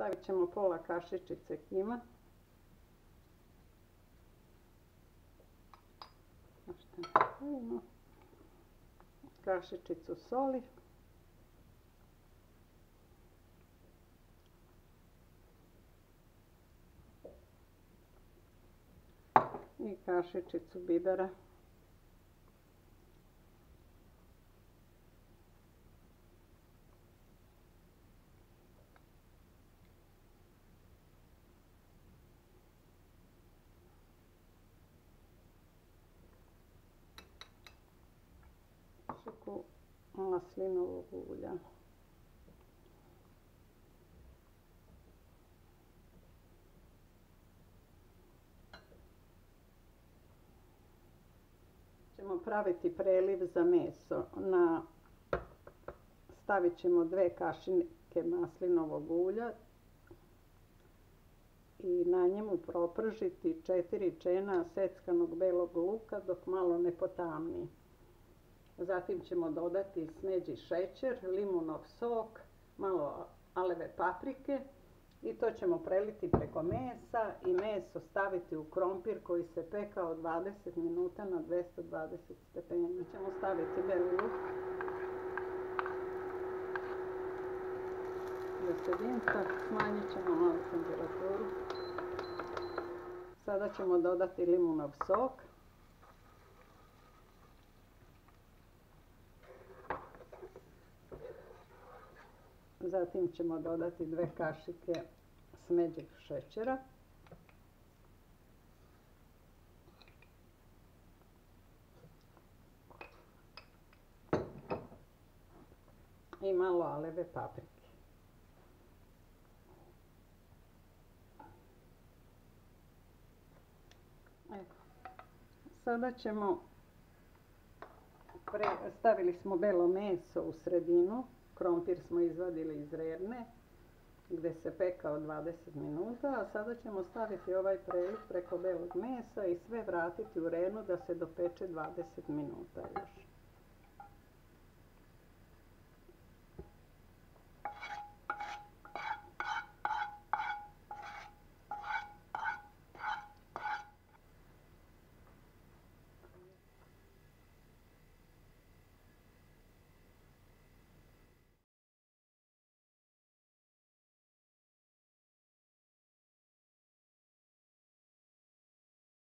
Stavit ćemo pola kašičice kima. Kašičicu soli. I kašičicu bibera. Kašiku maslinovog ulja. Ćemo praviti preliv za meso. Stavit ćemo 2 kašike maslinovog ulja i na njemu propržiti 4 čena seckanog belog luka dok malo ne potamni. Zatim ćemo dodati smeđi šećer, limunov sok, malo aleve paprike i to ćemo preliti preko mesa i meso staviti u krompir koji se pekao 20 minuta na 220 stepeni. Ćemo staviti beli luk da se vinca, smanjit ćemo malo temperaturu. Sada ćemo dodati limunov sok. Zatim ćemo dodati 2 kašike smeđeg šećera. I malo aleve paprike. Sada ćemo, stavili smo belo meso u sredinu. Krompir smo izvadili iz rerne gdje se pekao 20 minuta, a sada ćemo staviti ovaj preliv preko belog mesa i sve vratiti u renu da se dopeče 20 minuta još.